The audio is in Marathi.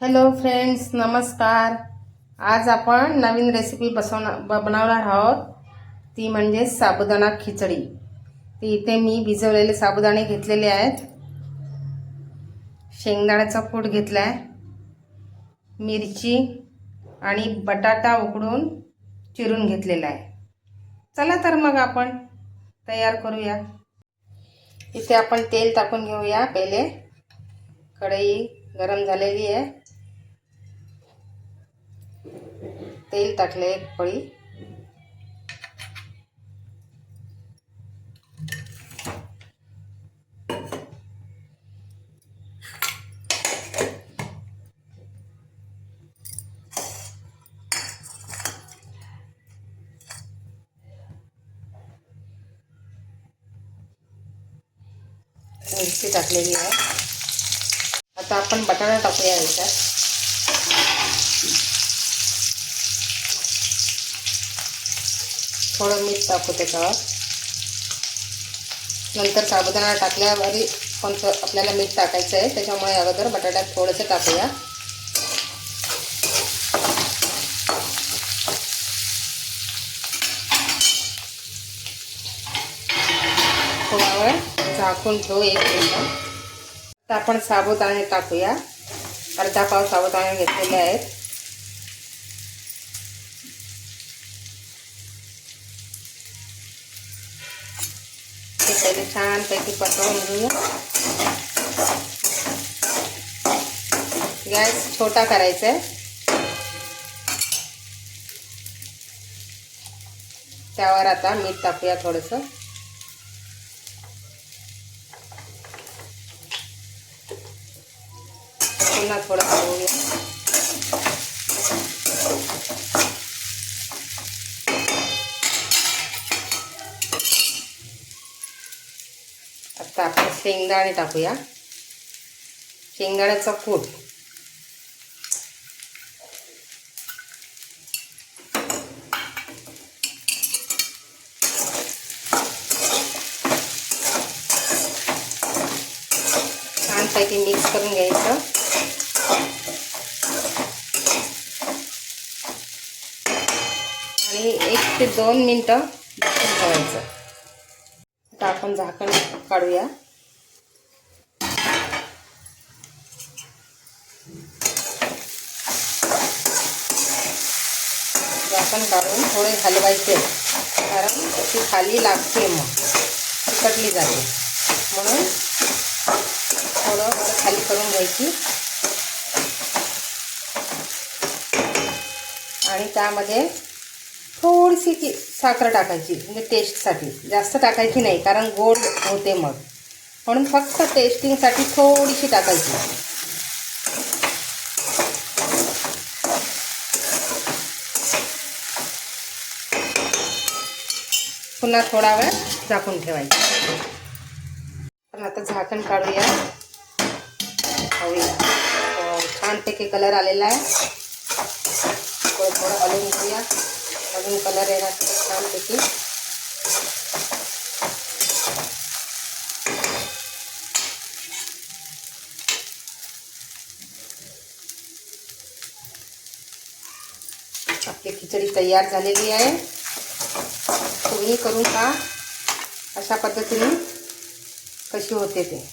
हॅलो फ्रेंड्स, नमस्कार. आज आपण नवीन रेसिपी बनवणार आहोत. ती म्हणजे साबुदाणा खिचडी. ती इथे मी भिजवलेले साबुदाणे घेतलेले आहेत, शेंगदाण्याचा कूट घेतला आहे, मिरची आणि बटाटा उकडून चिरून घेतलेला आहे. चला तर मग आपण तयार करूया. इथे आपण तेल टाकून घेऊया. पहिले कढई गरम झालेली आहे. तेल टाकले एक पळी. मिरची टाकलेली आहे. आता आपण बटाटा टाकूया याच्यात. थोडं मीठ टाकू त्याच्यावर. नंतर साबुदाणा टाकल्यावर कोणतं आपल्याला मीठ टाकायचं आहे, त्याच्यामुळे अगोदर बटाट्यात थोडंसं टाकूया. थोडा वेळ झाकून ठेवू, 1 मिनिट. आता आपण साबुदाणे टाकूया. अर्धा पाव साबुदाणे घेतलेले आहेत. ते पहिले छानपैकी पसरवून घेऊया. गॅस छोटा करायचा आहे. त्यावर आता मीठ टाकूया थोडंसं. पुन्हा थोडं हलवूया. आता आपण शेंगदाणे टाकूया. शेंगदाण्याचा कूट. छानपैकी मिक्स करून घ्यायचं. आणि 1 ते 2 मिनिटं झाकून ठेवायचं. आता आपण झाकण काढूया. झाकण काढून थोडे हलवायचे, कारण ती खाली लागते, मग चिकटली जाते. म्हणून थोडं खाली करून घ्यायची. आणि त्यामध्ये थोडीशी साखर टाकायची, म्हणजे टेस्टसाठी. जास्त टाकायची नाही, कारण गोड होते मग. म्हणून फक्त टेस्टिंगसाठी थोडीशी टाकायची. पुन्हा थोडा वेळ झाकून ठेवायचं. पण आता झाकण काढूया. छानपैकी कलर आलेला आहे. थोडं हलवून घेऊया. अजून कलर येण्यासाठी छानपैकी. आपली खिचडी तयार झालेली आहे. तुम्ही करून पहा अशा पद्धतीने कशी होते ते.